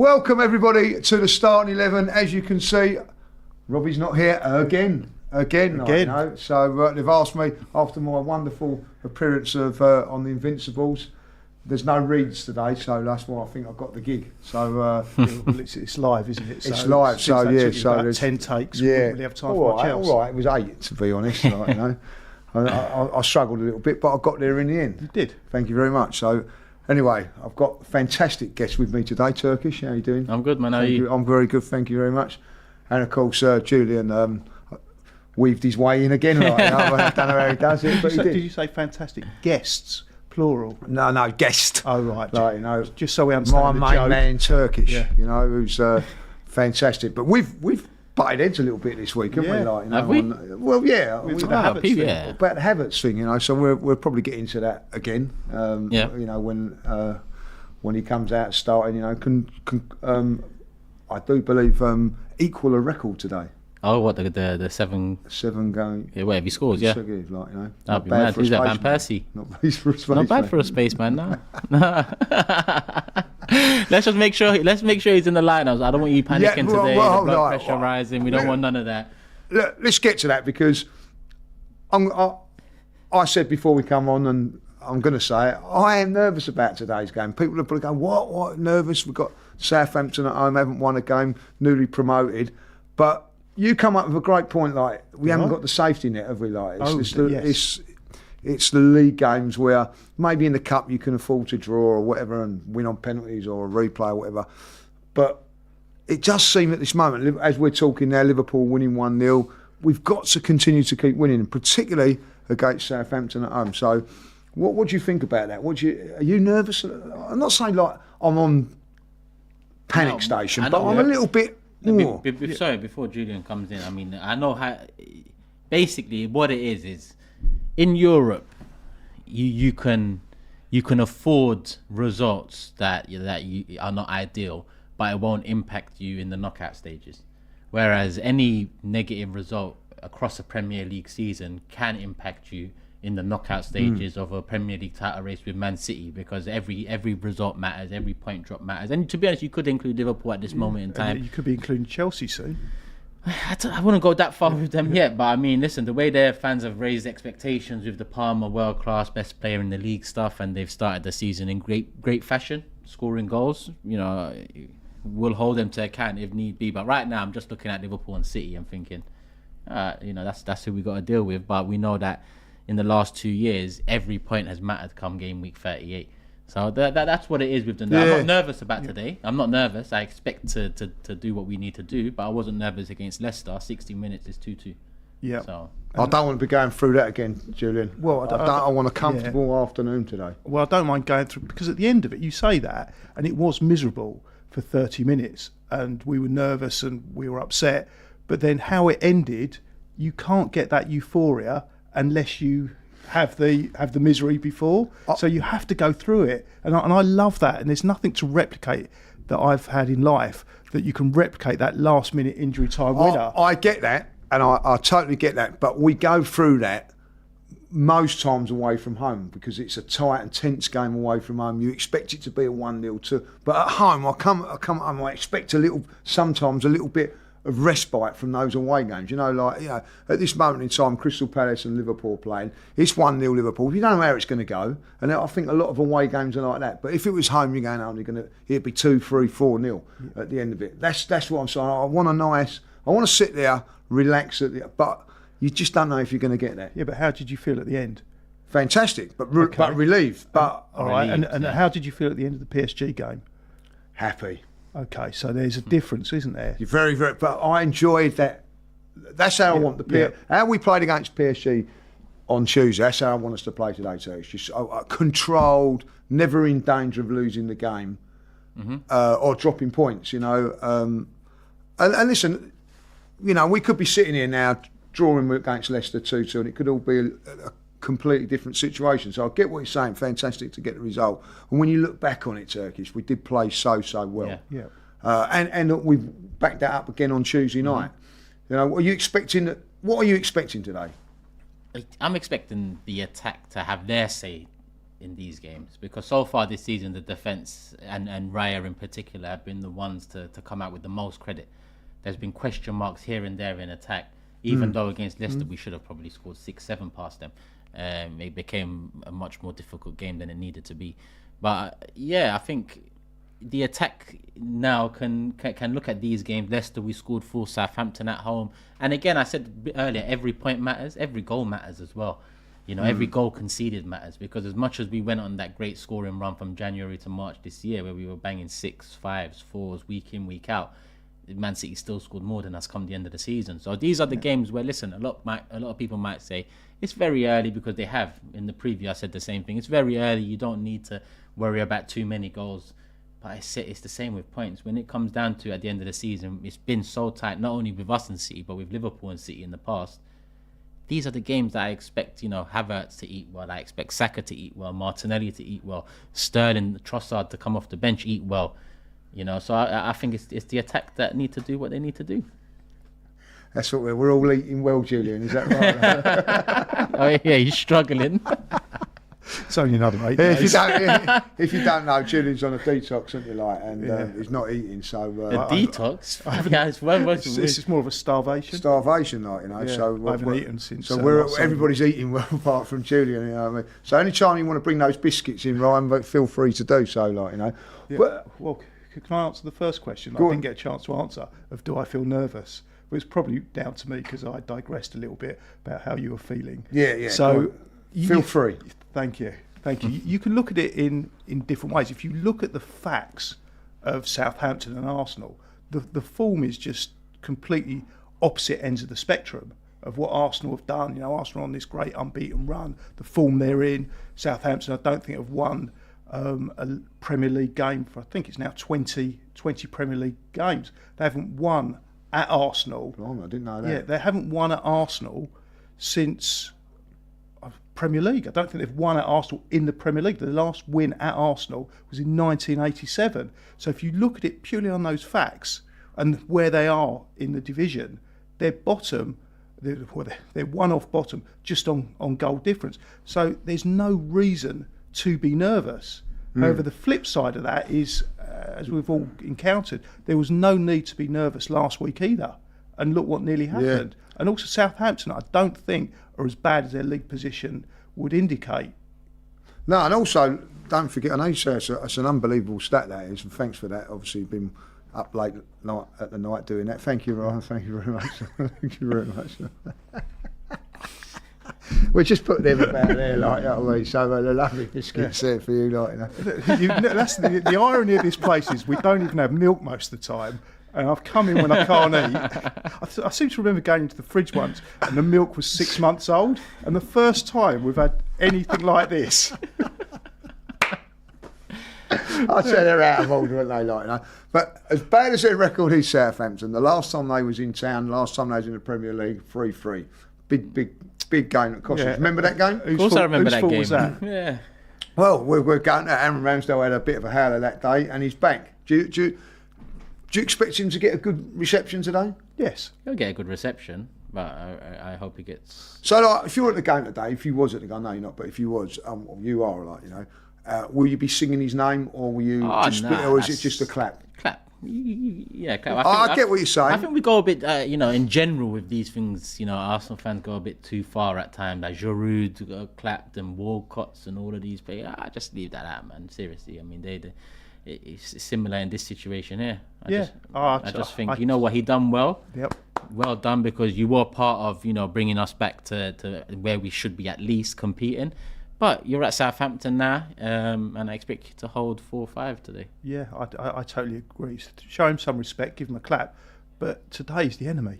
Welcome everybody to the starting 11. As you can see, Robbie's not here again. So they've asked me after my wonderful appearance of on the Invincibles. There's no reads today, so that's why I think I've got the gig. So it's live, isn't it? It's live, so yeah. So about 10 takes. Yeah, we didn't really have time for Chelsea. All right, it was 8 to be honest. I struggled a little bit, but I got there in the end. You did. Thank you very much. So anyway, I've got fantastic guests with me today. Turkish, how are you doing? I'm good, man. How are you? I'm very good, thank you very much. And of course, Julian weaved his way in again. I don't know how he does it, but he did. Did you say fantastic guests? Plural. No, guest. Oh right. Like, just so we understand my main man Turkish. Yeah. Who's fantastic. But we've butted heads a little bit this week, haven't we? Have we? Well, yeah. About the Havertz thing. Yeah. About the Havertz thing, So we'll probably get into that again. When he comes out starting, I do believe equal a record today. Oh, what the 7 going? Yeah, whatever he scores, yeah. That'd be mad. Who's that, Van Persie? Not bad for a space. Not bad for a spaceman, no. Let's make sure he's in the lineups. I don't want you panicking today. The blood pressure rising. We don't want none of that. Look, let's get to that because I said before we come on, and I'm going to say it, I am nervous about today's game. People are probably going, what, nervous? We've got Southampton at home, haven't won a game, newly promoted. But you come up with a great point, like, we haven't got the safety net, have we? Like, it's the league games where maybe in the cup you can afford to draw or whatever and win on penalties or a replay or whatever. But it does seem at this moment, as we're talking now, Liverpool winning 1-0, we've got to continue to keep winning, and particularly against Southampton at home. So what do you think about that? Are you nervous? I'm not saying like I'm on panic station, but I'm a little bit... Sorry, before Julian comes in, I mean, I know how. Basically, what it is in Europe, you can afford results that you are not ideal, but it won't impact you in the knockout stages. Whereas any negative result across a Premier League season can impact you in the knockout stages of a Premier League title race with Man City, because every result matters, every point drop matters. And to be honest, you could include Liverpool at this moment in time. You could be including Chelsea soon. I wouldn't go that far with them yet, but I mean, listen, the way their fans have raised expectations with the Palmer world-class best player in the league stuff, and they've started the season in great fashion, scoring goals, we'll hold them to account if need be. But right now, I'm just looking at Liverpool and City and thinking, that's who we got to deal with. But we know that in the last 2 years, every point has mattered come game week 38. So that's what it is with them. Yeah. I'm not nervous about today. I'm not nervous. I expect to do what we need to do, but I wasn't nervous against Leicester. 60 minutes is 2-2. Yeah. So I don't want to be going through that again, Julian. Well, I want a comfortable afternoon today. Well, I don't mind going through, because at the end of it, you say that, and it was miserable for 30 minutes, and we were nervous and we were upset. But then how it ended, you can't get that euphoria unless you have the misery before. So you have to go through it, and I love that. And there's nothing to replicate that I've had in life that you can replicate that last minute injury time winner. I get that, and I totally get that. But we go through that most times away from home because it's a tight and tense game away from home. You expect it to be a 1-0, but at home I come home, I expect sometimes a little bit of respite from those away games. At this moment in time, Crystal Palace and Liverpool playing, it's 1-0 Liverpool. You don't know how it's going to go, and I think a lot of away games are like that. But if it was home, you're going, it'd be 2-3, 4-0 at the end of it. That's what I'm saying. I want to sit there, relax but you just don't know if you're going to get there. Yeah, but how did you feel at the end? Fantastic, but relieved. But all right, and how did you feel at the end of the PSG game? Happy. Okay, so there's a difference, isn't there? You're very, very. But I enjoyed that. That's how I want how we played against PSG on Tuesday. That's how I want us to play today. So it's just controlled, never in danger of losing the game or dropping points. And listen, we could be sitting here now drawing against Leicester 2-2, and it could all be a completely different situation. So I get what you're saying. Fantastic to get the result. And when you look back on it, Turkish, we did play so well. Yeah. And we've backed that up again on Tuesday night. What are you expecting today? I'm expecting the attack to have their say in these games, because so far this season the defence and Raya in particular have been the ones to come out with the most credit. There's been question marks here and there in attack, even though against Leicester we should have probably scored 6-7 past them. It became a much more difficult game than it needed to be. But I think the attack now can look at these games. Leicester, we scored 4, Southampton at home, and again I said a bit earlier, every point matters, every goal matters as well. Every goal conceded matters, because as much as we went on that great scoring run from January to March this year, where we were banging 6, 5s, 4s week in, week out, Man City still scored more than us come the end of the season. So these are the games where, listen, a lot of people might say it's very early, because they have in the preview I said the same thing. It's very early. You don't need to worry about too many goals. But I say it's the same with points. When it comes down to at the end of the season, it's been so tight, not only with us and City, but with Liverpool and City in the past. These are the games that I expect, Havertz to eat well. I expect Saka to eat well, Martinelli to eat well, Sterling, Trossard to come off the bench, eat well. So I think it's the attack that need to do what they need to do. That's what we're all eating well, Julian. Is that right? Oh yeah, he's struggling. It's only another 8 Yeah, days. if you don't know, Julian's on a detox, isn't he? And he's not eating. So A detox. This is more of a starvation. starvation, So I haven't eaten since. So last everybody's eating well, apart from Julian. You know what I mean? So anytime you want to bring those biscuits in, Ryan, feel free to do so. Yeah. But, Well, can I answer the first question? I Go on. didn't get a chance to answer. Of do I feel nervous? Well, it's probably down to me, because I digressed a little bit about how you were feeling. yeah. So Feel free. Thank you. You can look at it in different ways. If you look at the facts of Southampton and Arsenal, the form is just completely opposite ends of the spectrum of what Arsenal have done. Arsenal on this great unbeaten run, the form they're in. Southampton, I don't think have won a Premier League game for, I think it's now 20 Premier League games. They haven't won at Arsenal. Blimey, I didn't know that. Yeah, they haven't won at Arsenal since Premier League. I don't think they've won at Arsenal in the Premier League. The last win at Arsenal was in 1987. So if you look at it purely on those facts and where they are in the division, they're bottom. They're one off bottom just on goal difference. So there's no reason to be nervous. However, the flip side of that is, as we've all encountered, there was no need to be nervous last week either. And look what nearly happened. Yeah. And also Southampton, I don't think, are as bad as their league position would indicate. No, and also, don't forget, I know you say it's an unbelievable stat, that is, and thanks for that. Obviously, you've been up late at the night doing that. Thank you, Ryan. Thank you very much. Thank you very much. We'll just put them about there, so the lovely biscuits there for you, That's the irony of this place is we don't even have milk most of the time. And I've come in when I can't eat. I seem to remember going into the fridge once and the milk was 6 months old. And the first time we've had anything like this. I said they're out of order, aren't they? But as bad as their record is, Southampton, the last time they was in town, last time they was in the Premier League, 3-3. Big game at Cossage. Yeah. Remember that game? Of course I remember that game. Was that? Yeah. Well, we're going to Aaron Ramsdale had a bit of a howler that day, and he's back. Do you expect him to get a good reception today? Yes. He'll get a good reception, but I hope he gets... So, if you were at the game today, if you was at the game, no, you're not, but if you was, you are, will you be singing his name, or will you or is it just a clap? Clap. Yeah, clap. I get what you're saying. I think we go a bit, in general with these things, Arsenal fans go a bit too far at times. Like Giroud clapped and Walcott's and all of these players. I just leave that out, man. Seriously. I mean, it's similar in this situation here. I just think, you know what, he done well. Yep. Well done, because you were part of, bringing us back to where we should be at least competing. But you're at Southampton now, and I expect you to hold 4-5 today. Yeah, I totally agree. Show him some respect, give him a clap. But today's the enemy.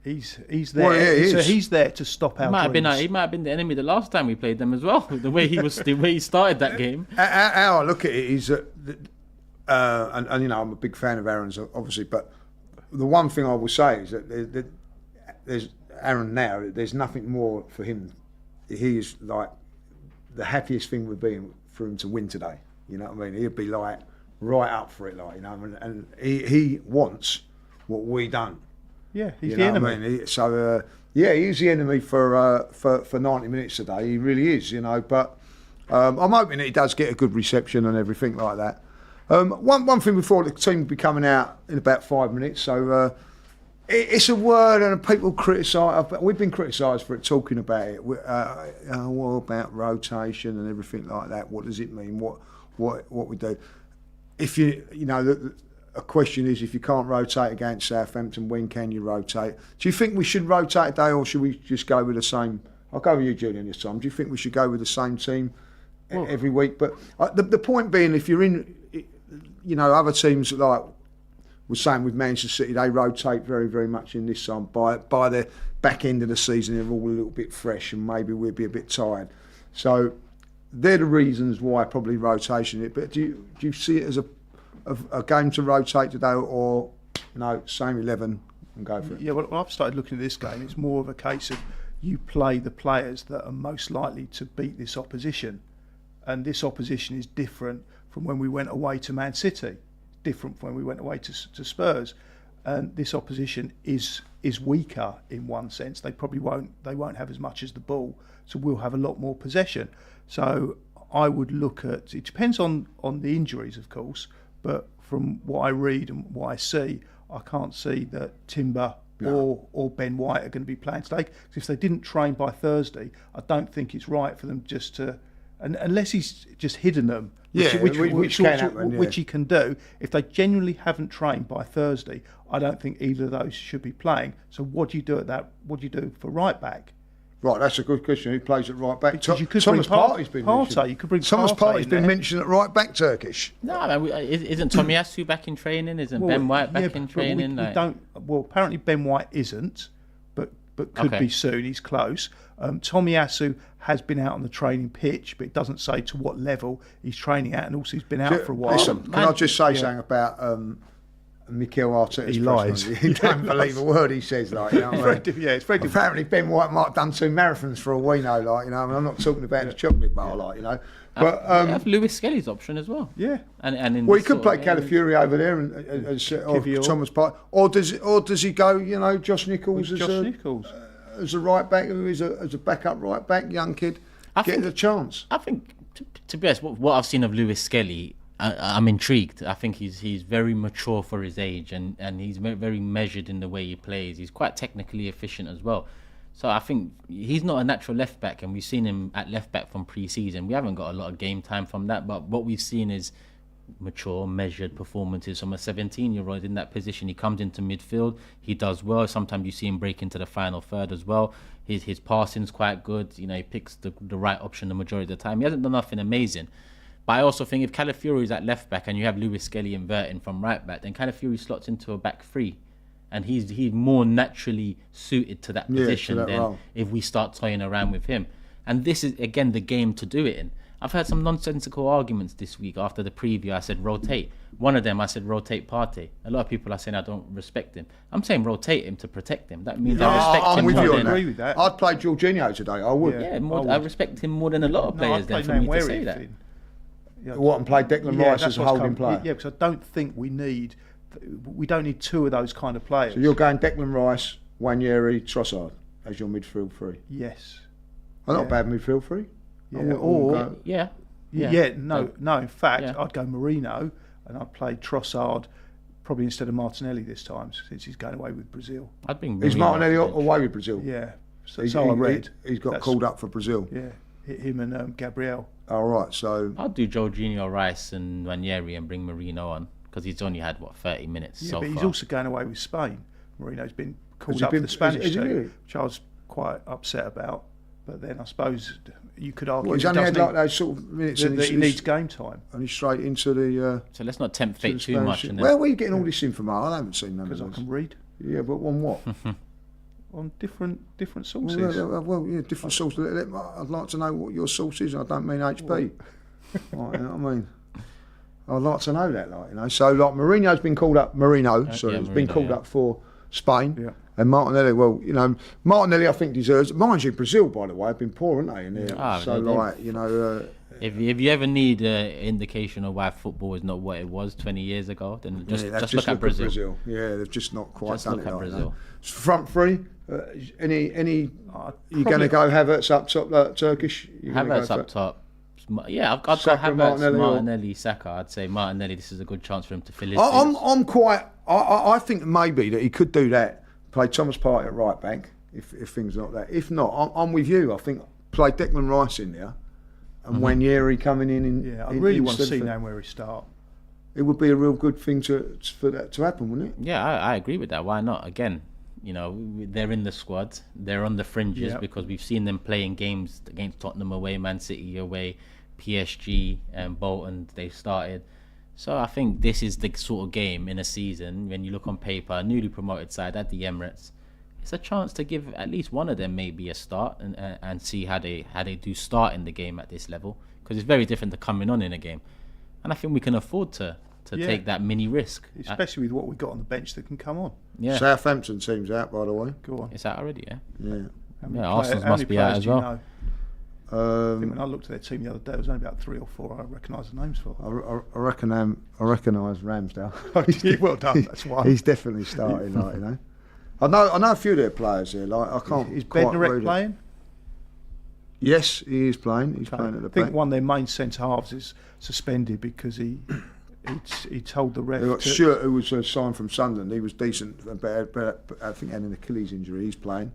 He's there. Well, yeah, so he's there to stop our dreams. He might have been the enemy the last time we played them as well. The way he started that game. How I look at it is that, and I'm a big fan of Aaron's, obviously, but the one thing I will say is that there's Aaron now. There's nothing more for him. He is like, the happiest thing would be for him to win today. You know what I mean? He'd be like right up for it, and he wants what we done. Yeah, he's the enemy. I mean? He's the enemy for 90 minutes today. He really is, But I'm hoping that he does get a good reception and everything like that. One thing before the team will be coming out in about 5 minutes, so it's a word and people criticise. We've been criticised for it, talking about it. What about rotation and everything like that? What does it mean? What we do? If a question is, if you can't rotate against Southampton, when can you rotate? Do you think we should rotate today, or should we just go with the same? I'll go with you, Julian, this time. Do you think we should go with the same team every week? But the point being, if you're in, other teams like we're saying with Manchester City, they rotate very, very much in this time. By the back end of the season, they're all a little bit fresh, and maybe we'll be a bit tired. So they're the reasons why probably rotation it. But do you see it as a game to rotate today, or no, same 11 and go for it? Yeah, well, I've started looking at this game. It's more of a case of you play the players that are most likely to beat this opposition, and this opposition is different from when we went away to Man City, different from when we went away to Spurs, and this opposition is weaker in one sense. They probably won't have as much as the ball, so we'll have a lot more possession. So I would look at, it depends on the injuries, of course, but from what I read and what I see, I can't see that Timber or Ben White are going to be playing today. Because if they didn't train by Thursday, I don't think it's right for them just to, unless he's just hidden them, which he can do. If they genuinely haven't trained by Thursday, I don't think either of those should be playing. So what do you do at that? What do you do for right back? Right, that's a good question. Who plays at right back? Because you could Thomas bring Partey's been mentioned. You could bring Thomas Partey Partey's been mentioned at right back, Turkish. No, isn't Tomiyasu back in training? Isn't Ben White back in training? We don't. Well, apparently Ben White isn't, but could be soon. He's close. Tomiyasu has been out on the training pitch, but it doesn't say to what level he's training at, and also he's been out for a while. Listen, can I just say something about Mikel Arteta's he lies. He don't believe a word he says, like, you know what I mean? It's very difficult. Apparently Ben White might have done 2 marathons for all we know, like, you know. I mean, I'm not talking about the chocolate bar, like, you know. But have Lewis Skelly's option as well. Yeah, and in he could play Calafiori over there and or Thomas Partey, or does he go, Josh Nichols as a right back, who is as a backup right back, young kid, get the chance. I think, to be honest, what I've seen of Lewis Skelly, I'm intrigued. I think he's very mature for his age, and he's very measured in the way he plays. He's quite technically efficient as well. So I think he's not a natural left back, and we've seen him at left back from pre-season. We haven't got a lot of game time from that, but what we've seen is mature, measured performances from a 17-year-old in that position. He comes into midfield, he does well. Sometimes you see him break into the final third as well. His passing's quite good. He picks the right option the majority of the time. He hasn't done nothing amazing. But I also think if Calafiori is at left back and you have Lewis Skelly inverting from right back, then Calafiori slots into a back three, and he's more naturally suited to that position than role. If we start toying around with him. And this is again the game to do it in. I've heard some nonsensical arguments this week after the preview. I said rotate. One of them I said rotate Partey. A lot of people are saying I don't respect him. I'm saying rotate him to protect him. That means I respect him. I'm with more you than, on that. I'd play Jorginho today. I would. I respect him more than a lot of players. Then for me to say that. What, and play Declan Rice as a holding player? Yeah, because I don't think we don't need 2 of those kind of players. So you're going Declan Rice, Nwaneri, Trossard as your midfield 3? Yes. Not bad midfield 3. Yeah. No. In fact, I'd go Marino, and I'd play Trossard probably instead of Martinelli this time, since he's going away with Brazil. I'd bring. Is Martinelli away with Brazil? Yeah. So I read. He's got called up for Brazil. Yeah. Him and Gabriel. All right, so I'll do Jorginho, Rice, and Nwaneri and bring Marino on, because he's only had 30 minutes so far. But he's also going away with Spain. Marino's been called up for the Spanish team, which I was quite upset about. But then I suppose you could argue he's only had like those sort of minutes that he needs game time. And he's straight into the. So let's not tempt fate too much. Where were you getting all this info? I haven't seen none of those. Because I can read. Yeah, but on what? On different sources. Different sources. I'd like to know what your source is. I don't mean HP. Right, you know what I mean? I'd like to know that, So, Mourinho's been called up. He's been called up for Spain. Yeah. And Martinelli, Martinelli, I think deserves. Mind you, Brazil, by the way, have been poor, haven't they? In there? If you ever need an indication of why football is not what it was 20 years ago, then just look at Brazil. Yeah, they've just not quite just done look it at like Brazil. That. Front three. Any? You going to go Havertz up top, Turkish? Havertz up top. Yeah, I'd go Saka, Havertz, Martinelli, Martinelli, Saka. I'd say Martinelli. This is a good chance for him to fill his I'm, boots. I'm quite. I think maybe that he could do that. Play Thomas Partey at right back if things like that. If not, I'm with you. I think play Declan Rice in there and Wanyeri coming in. Yeah, I really want to instead see of- now where he start. It would be a real good thing for that to happen, wouldn't it? Yeah, I agree with that. Why not? Again, you know, they're in the squad. They're on the fringes because we've seen them playing games against Tottenham away, Man City away, PSG and Bolton. They started. So I think this is the sort of game in a season when you look on paper, a newly promoted side at the Emirates. It's a chance to give at least one of them maybe a start and see how they do start in the game at this level, because it's very different to coming on in a game. And I think we can afford to take that mini risk. Especially with what we've got on the bench that can come on. Yeah, Southampton team's out, by the way. Go on. it's out already. Yeah, Yeah. Arsenal's How must many be out players as do you well. know? I think when I looked at their team the other day, there was only about 3 or 4 I recognise the names for. I recognise Ramsdale. Well done, that's why. He's definitely starting, like, you know. I know a few of their players here. Like I can't. Is quite Bednarek read it. playing? Yes, he is playing. He's playing at the I think back. one of their main centre halves is suspended because he told the ref. They've got to- Stewart, who was signed from Sunderland. He was decent, but I think he had an Achilles injury. He's playing.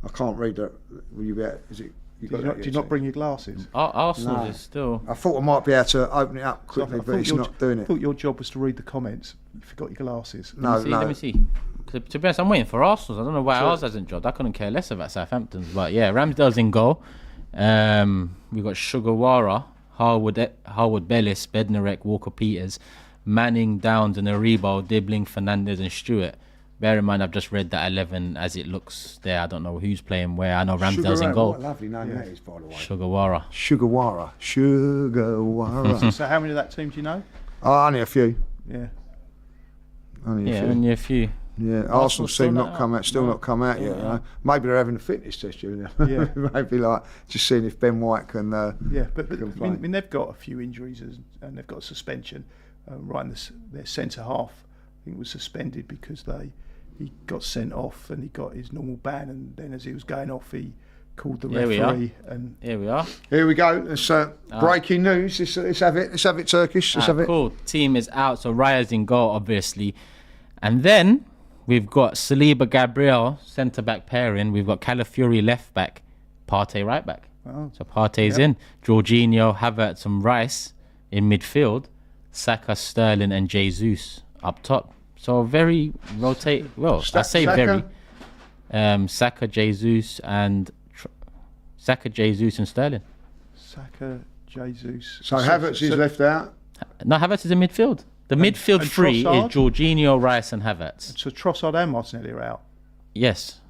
I can't read that. Will you be? Is it? You got that Did you yet, not bring your glasses? Arsenal No. is still. I thought I might be able to open it up quickly, but he's not doing I it. thought your job was to read the comments. You forgot your glasses. No, Let me see. To be honest, I'm waiting for Arsenal's. I don't know why ours hasn't dropped. I couldn't care less about Southampton's. But yeah, Ramsdale's in goal. We've got Sugawara, Harwood Bellis, Bednarek, Walker Peters, Manning, Downs, and Aribo, Dibbling, Fernandez, and Stewart. Bear in mind, I've just read that 11 as it looks there. I don't know who's playing where. I know Ramsdale's in goal. What a lovely name that is, by the way. Sugawara. Sugawara. So how many of that team do you know? Oh, only a few. Yeah. Only a Yeah, few. only a few. Yeah, Arsenal Arsenal's still team not not come out, still No. not come out yet. You know? Maybe they're having a fitness test, Julian. Yeah. Maybe like just seeing if Ben White can. Yeah, but can I play. mean, they've got a few injuries and they've got a suspension. Right in their centre half, I think, was suspended because he got sent off and he got his normal ban, and then as he was going off, he called the Here we are. referee. And Here we are. Here we go. It's breaking news. Let's have it. Let's have it, Turkish. Let's have it. Cool. Team is out, so Raya's in goal, obviously. And then we've got Saliba Gabriel, centre back pairing. We've got Calafiori left back, Partey right back. Oh. So Partey's in. Jorginho, Havertz, and Rice in midfield. Saka, Sterling, and Jesus up top. So very rotate. Well, I say Saka? very. Saka, Jesus, and Sterling. Saka, Jesus. So Havertz is left out. No, Havertz is in midfield. The midfield and three Trossard? is Jorginho, Rice, and Havertz. So Trossard and Martinelli are out. Yes.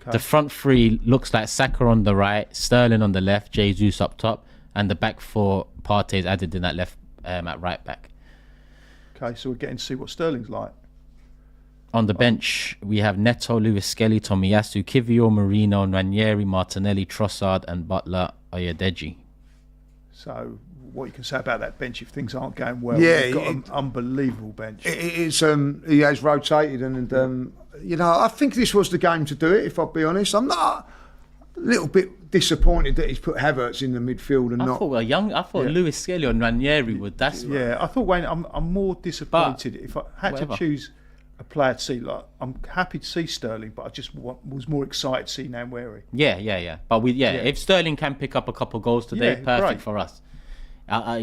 Okay. The front three looks like Saka on the right, Sterling on the left, Jesus up top, and the back four, Partey's added in that left at right back. Okay, so we're getting to see what Sterling's like. On the bench, we have Neto, Lewis Skelly, Tomiyasu, Kivio, Marino, Ranieri, Martinelli, Trossard, and Butler, Oyedeji. So what you can say about that bench if things aren't going well? Yeah, They've got an unbelievable bench. It's he has rotated and you know, I think this was the game to do it. If I'll be honest, I'm not a little bit disappointed that he's put Havertz in the midfield and I not. thought Lewis Skelly and Ranieri would. That's Yeah, I thought, Wayne, I'm more disappointed. If I had whatever. to choose a player to see, like, I'm happy to see Sterling, but I just was more excited to see Nwaneri. Yeah. But if Sterling can pick up a couple goals today, Yeah, perfect great. for us. I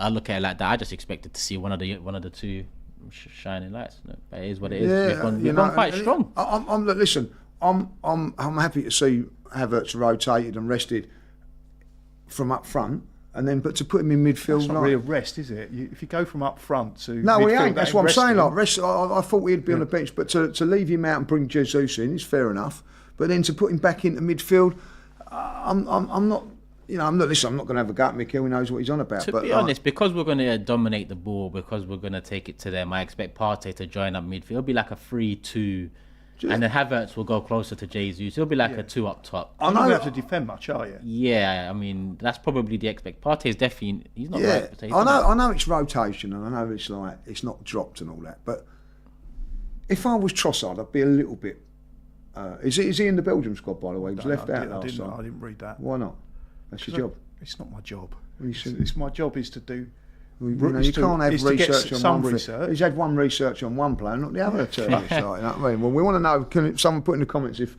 look at it like that. I just expected to see one of the two shining lights. But it is what it is. Yeah, We've gone quite strong. Listen, I'm happy to see Havertz rotated and rested from up front, and then but to put him in midfield. It's not really a rest, is it? If you go from up front to No, midfield, he ain't. That's what I'm saying. Like, resting. I thought he'd be on the bench, but to leave him out and bring Jesus in is fair enough. But then to put him back into midfield, I'm not. You know, I'm not going to have a go at Mikel. He knows what he's on about. To but be honest, because we're going to dominate the ball, because we're going to take it to them, I expect Partey to join up midfield. It'll be like a 3-2, and then Havertz will go closer to Jesus. It'll be like a 2 up top. You're not going to have to defend much, are you? Yeah, I mean that's probably the expect. Partey is definitely he's not. Yeah, right, I know it's rotation, and I know it's like it's not dropped and all that. But if I was Trossard, I'd be a little bit. Is he in the Belgium squad, by the way? He was left out last time. I didn't read that. Why not? That's your job. It's not my job. It's my job is to do. You can't have research on one research. He's had one research on one player, not the other Turkish. You know what I mean? Well, we want to know. Can someone put in the comments if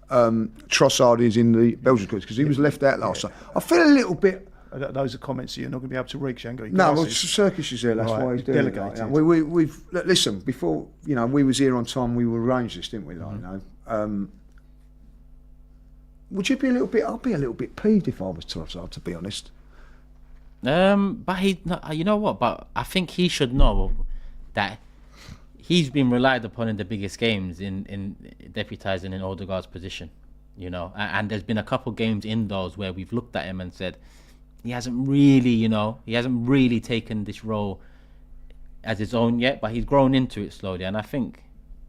Trossard is in the Belgian squad because he was left out last time. I feel a little bit. Those are comments that you're not going to be able to read. No, well, Turkish is there. That's why he's doing delegated. it. Like, we've listen before. We was here on time. We arranged this, didn't we? Would you be a little bit? I'd be a little bit peeved if I was Trossard, to be honest. But you know what? But I think he should know that he's been relied upon in the biggest games in deputising in Odegaard's position. And there's been a couple games in those where we've looked at him and said he hasn't really taken this role as his own yet, but he's grown into it slowly. And I think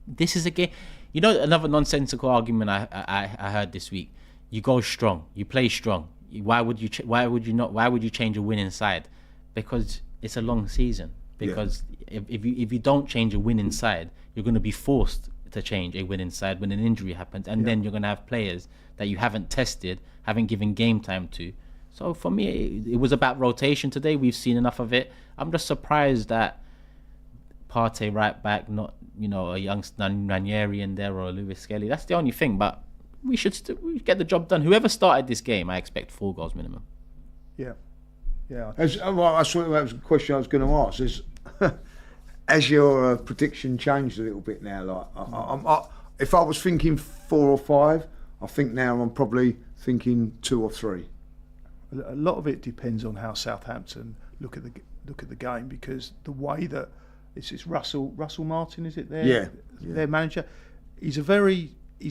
this is a game. Another nonsensical argument I heard this week. You go strong, you play strong. Why would you change a winning side? Because it's a long season. Because if you don't change a winning side, you're going to be forced to change a winning side when an injury happens, and then you're going to have players that you haven't tested, haven't given game time to. So for me, it was about rotation today. We've seen enough of it. I'm just surprised that Partey right back, not a youngster Ranieri in there or a Lewis Skelly. That's the only thing. But we should get the job done. Whoever started this game, I expect 4 goals minimum. Yeah. I thought that was a question I was going to ask. Has your prediction changed a little bit now? Like, if I was thinking 4 or 5, I think now I'm probably thinking 2 or 3. A lot of it depends on how Southampton look at the game, because the way that it's Russell Martin, is it their manager? He's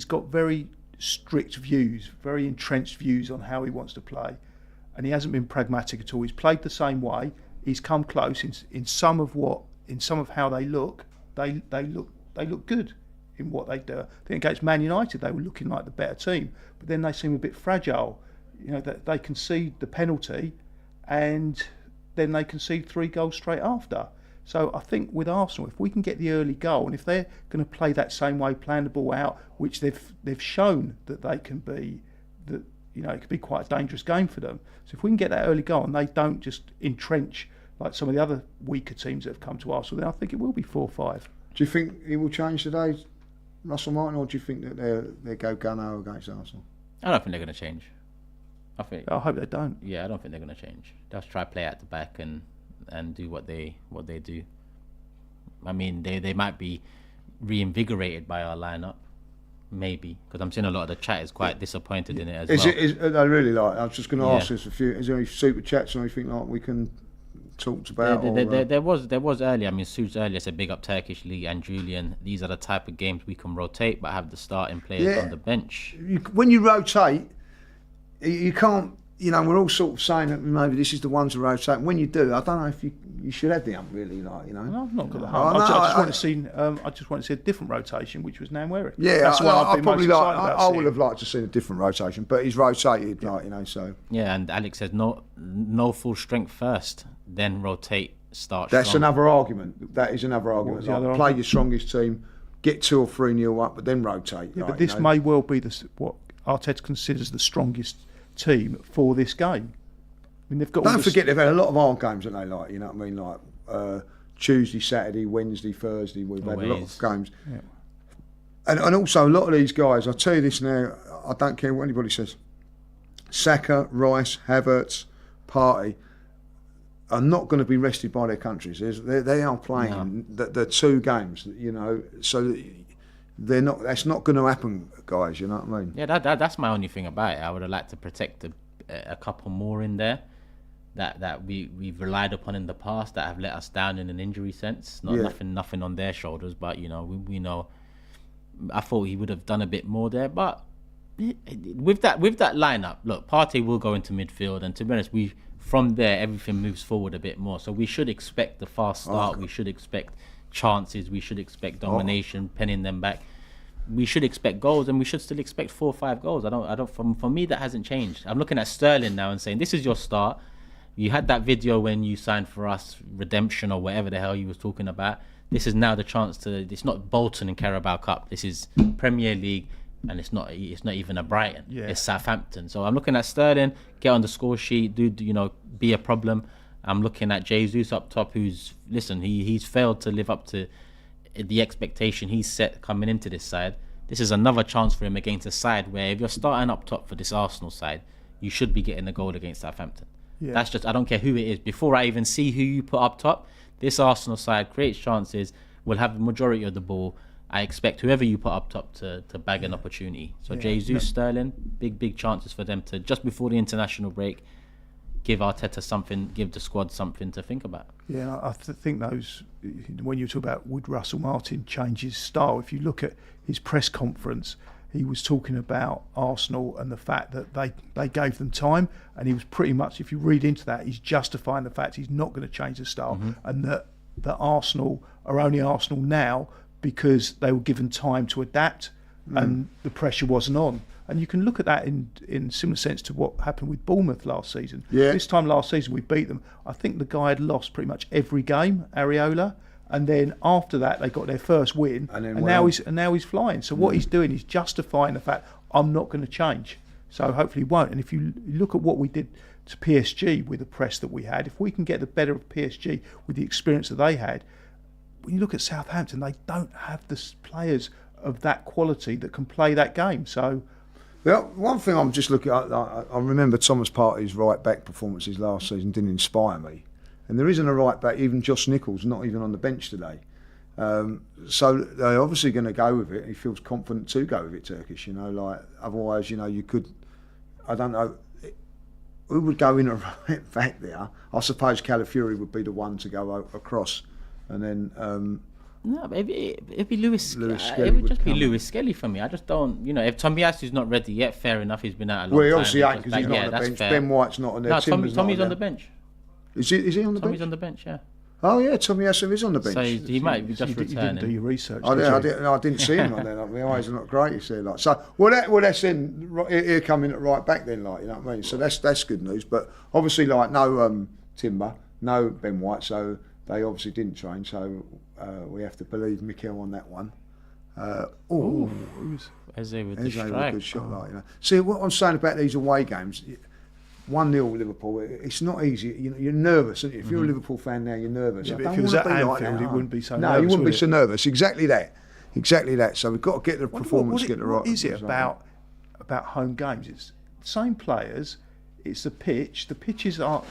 got very strict views, very entrenched views on how he wants to play, and he hasn't been pragmatic at all. He's played the same way. He's come close in some of how they look. They look good in what they do. I think against Man United they were looking like the better team, but then they seem a bit fragile. That they concede the penalty, and then they concede 3 goals straight after. So I think with Arsenal, if we can get the early goal, and if they're going to play that same way, plan the ball out, which they've shown that they can be, that it could be quite a dangerous game for them. So if we can get that early goal and they don't just entrench like some of the other weaker teams that have come to Arsenal, then I think it will be 4-5. Do you think he will change today, Russell Martin, or do you think that they go gun-ho against Arsenal? I don't think they're going to change. I hope they don't. Yeah, I don't think they're going to change. They'll try play at the back and do what they do. I mean, they might be reinvigorated by our lineup, maybe, because I'm seeing a lot of the chat is quite disappointed in it as well. I really like. I was just going to ask this a few. Is there any super chats or anything like we can talk about? There was earlier. I mean, Suits earlier said big up Turkish League and Julian. These are the type of games we can rotate, but have the starting players on the bench. When you rotate, you can't. We're all sort of saying that maybe this is the one to rotate. When you do, I don't know if you should have the hump, really. No, I've not got the hump. I just want to see a different rotation, which was Nwaneri. Yeah, that's why I've been most excited about I would have liked to see a different rotation, but he's rotated, so. Yeah, and Alex says no full strength first, then rotate, start. That's strong. another argument. That is another argument. Play your strongest team, get 2 or 3-0 up, but then rotate. Yeah, but this may well be what Arteta considers the strongest team for this game. I mean, they've got. Don't forget they've had a lot of hard games that they like. You know what I mean? Like Tuesday, Saturday, Wednesday, Thursday. We've had a lot of games, and also a lot of these guys. I'll tell you this now. I don't care what anybody says. Saka, Rice, Havertz, Partey are not going to be rested by their countries. They are playing the 2 games. So they're not. That's not going to happen, guys. You know what I mean? Yeah, that's my only thing about it. I would have liked to protect a couple more in there that we've relied upon in the past that have let us down in an injury sense. Nothing on their shoulders, but we know. I thought he would have done a bit more there, but with that lineup, look, Partey will go into midfield, and to be honest, from there everything moves forward a bit more. So we should expect the fast start. We should expect chances. We should expect domination, penning them back. We should expect goals, and we should still expect 4 or 5 goals. I don't. For me, that hasn't changed. I'm looking at Sterling now and saying, this is your start. You had that video when you signed for us, redemption or whatever the hell you was talking about. This is now the chance to. It's not Bolton and Carabao Cup. This is Premier League. and it's not even a Brighton. Yeah. It's Southampton. So I'm looking at Sterling, get on the score sheet, be a problem. I'm looking at Jesus up top, he's failed to live up to the expectation he's set coming into this side. This is another chance for him against a side where if you're starting up top for this Arsenal side, you should be getting a goal against Southampton. Yeah. That's just, I don't care who it is. Before I even see who you put up top, this Arsenal side creates chances, will have the majority of the ball. I expect whoever you put up top to bag an opportunity. So Jesus, Sterling, big chances for them to, just before the international break, give Arteta something, give the squad something to think about. Yeah, I think those, when you talk about would Russell Martin change his style, if you look at his press conference, he was talking about Arsenal and the fact that they gave them time, and he was pretty much, if you read into that, he's justifying the fact he's not going to change the style, and that Arsenal are only Arsenal now because they were given time to adapt and the pressure wasn't on. And you can look at that in similar sense to what happened with Bournemouth last season. Yeah. This time last season we beat them. I think the guy had lost pretty much every game, Areola, and then after that they got their first win, and now he's flying. So what he's doing is justifying the fact I'm not going to change. So hopefully he won't. And if you look at what we did to PSG with the press that we had, if we can get the better of PSG with the experience that they had, when you look at Southampton, they don't have the players of that quality that can play that game. So. Well, one thing I'm just looking at, I remember Thomas Partey's right-back performances last season didn't inspire me. And there isn't a right-back, even Josh Nichols, not even on the bench today. So they're obviously going to go with it. He feels confident to go with it, Turkish, otherwise, you could, I don't know, who would go in a right back there? I suppose Calafiori would be the one to go across. And then... No, but it'd be Lewis Skelly. Skelly It would just be come. Lewis Skelly for me. I just don't, if Tomiasu's not ready yet, fair enough. He's been out a long time. Well, he obviously ain't because back. he's not Yeah, on the that's bench. fair. Ben White's not on there. No, Timber's Tommy's not on the there. bench. Is he on the Tommy's bench? on the bench, yeah. Oh yeah, Tomiyasu is on the bench. So he might be just You didn't do returning. your research, I did you? didn't see him on there. Like, my eyes are not great, you see. Like, so, that's in here coming at right back then, like, you know what I mean. So that's good news. But obviously, like, no Timber, no Ben White, so they obviously didn't train. So we have to believe Mikel on that one. Eze with the Eze with a strike. good shot, like, See what I'm saying about these away games. 1-0 Liverpool. It's not easy. You're nervous, aren't you? If you're a Liverpool fan now, you're nervous. Yeah, I but don't if it was wanna at be like Anfield, that, it wouldn't be so No, nervous, you wouldn't would be it? so nervous. Exactly that. So we've got to get the performance, get the right. What is it result. about home games? It's the same players. It's the pitch. The pitches are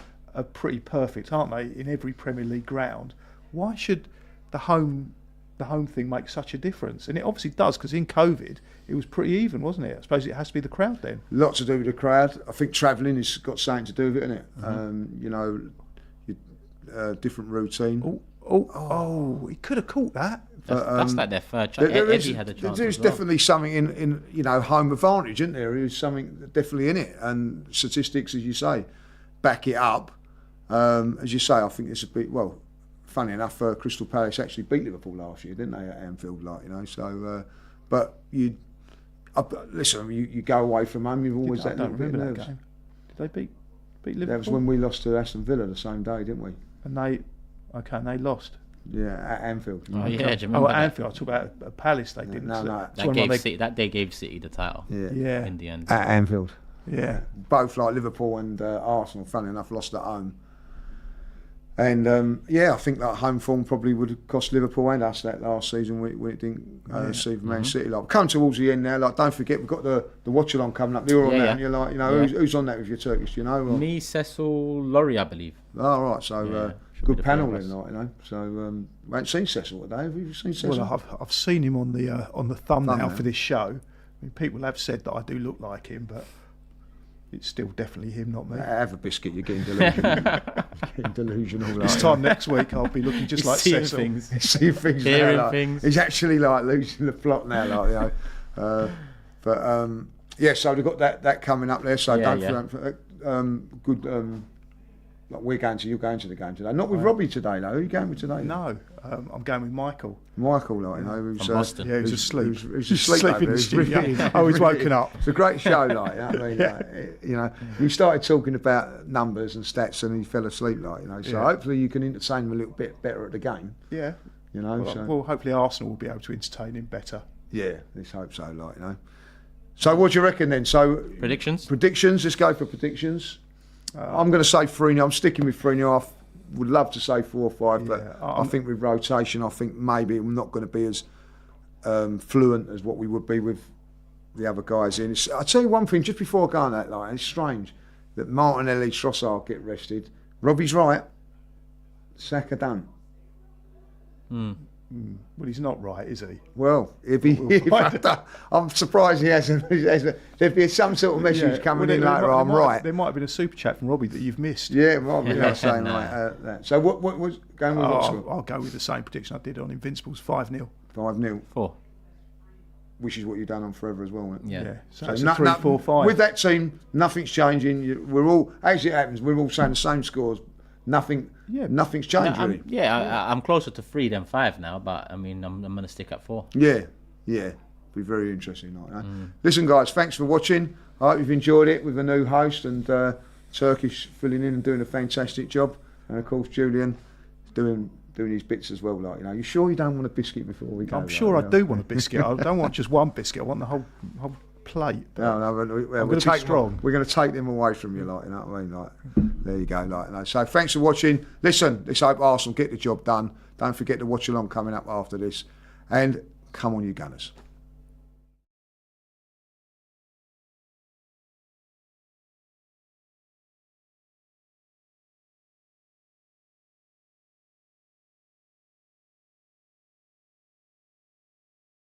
pretty perfect, aren't they? In every Premier League ground. Why should the home thing make such a difference? And it obviously does, because in COVID it was pretty even, wasn't it? I suppose it has to be the crowd then. Lots to do with the crowd. I think travelling has got something to do with it, isn't it? Different routine. He could have caught that. That's like their third chance. Eddie had a chance. There's as well. definitely something in home advantage, isn't there? There's something definitely in it, and statistics, as you say, back it up. As you say, I think it's a bit funny enough, Crystal Palace actually beat Liverpool last year, didn't they, at Anfield? So, but listen, you go away from home, you've always I that don't little bit of remember that nerves. game. Did they beat Liverpool? That was when we lost to Aston Villa the same day, didn't we? And they lost. Yeah, at Anfield. Oh yeah, do you remember At that? Anfield. I talk about Palace. They didn't. No. That day gave City the title. Yeah. In the end. At Anfield. Yeah. Both like Liverpool and Arsenal, funny enough, lost at home. And I think that home form probably would have cost Liverpool and us that last season when it didn't see Man City. Like, come towards the end now. Like, don't forget we've got the watch along coming up. You're on there, and you're like, who's on that with your Turkish? Or? Me, Cecil, Laurie, I believe. Oh right, so should be good the panel three of then, like, So I haven't seen Cecil today. Have you seen Cecil? Well, I've seen him on the thumbnail for this show. I mean, people have said that I do look like him, but it's still definitely him, not me. Have a biscuit, you're getting delusional. This time next week, I'll be looking just like Seeing Cecil. things. See things Hearing now, like, things. He's actually like losing the plot now, like, so we've got that coming up there. So good. Like you're going to the game today. Not with Robbie today, though. Who are you going with today? No, I'm going with Michael. Michael, who's From Boston. Yeah, who's asleep. Who's He's asleep asleep in over the there. studio. Oh, he's woken up. It's a great show, like, you know what I mean? We started talking about numbers and stats, and he fell asleep, like, So hopefully you can entertain him a little bit better at the game. Yeah. Well, Well, hopefully Arsenal will be able to entertain him better. Yeah, let's hope so, like, So what do you reckon then? So Predictions? predictions. Let's go for predictions. I'm going to say 3-0. I'm sticking with 3-0. I would love to say 4-5, but I think with rotation, I think maybe we're not going to be as fluent as what we would be with the other guys in. I'll tell you one thing, just before I go on that, like, it's strange that Martinelli, Trossard get rested. Robbie's right. Saka done. Well, he's not right, is he? Well, I'm surprised he hasn't. There'd be some sort of message coming in later. I'm right. There might have been a super chat from Robbie that you've missed. Yeah, it might be saying like that. So what was going with what score? I'll go with the same prediction I did on Invincibles, 5-0. 5-0. 4. Which is what you've done on Forever as well, isn't it? Yeah. So it's a 3-4-5. With that team, nothing's changing. We're all, as it happens, we're all saying the same scores. Nothing's changed really. I'm closer to 3 than 5 now, but I mean, I'm going to stick at 4. Yeah. Be very interesting. Like that. Listen, guys, thanks for watching. I hope you've enjoyed it with the new host and Turkish filling in and doing a fantastic job, and of course Julian doing his bits as well. Like, you know, you sure you don't want a biscuit before we go? I'm sure I do want a biscuit. I don't want just one biscuit. I want the whole plate. No, we're strong. We're going to take them away from you, like, you know what I mean? Like, there you go, like, you know. So thanks for watching. Listen, let's hope Arsenal get the job done. Don't forget to watch along coming up after this, and come on, you Gunners.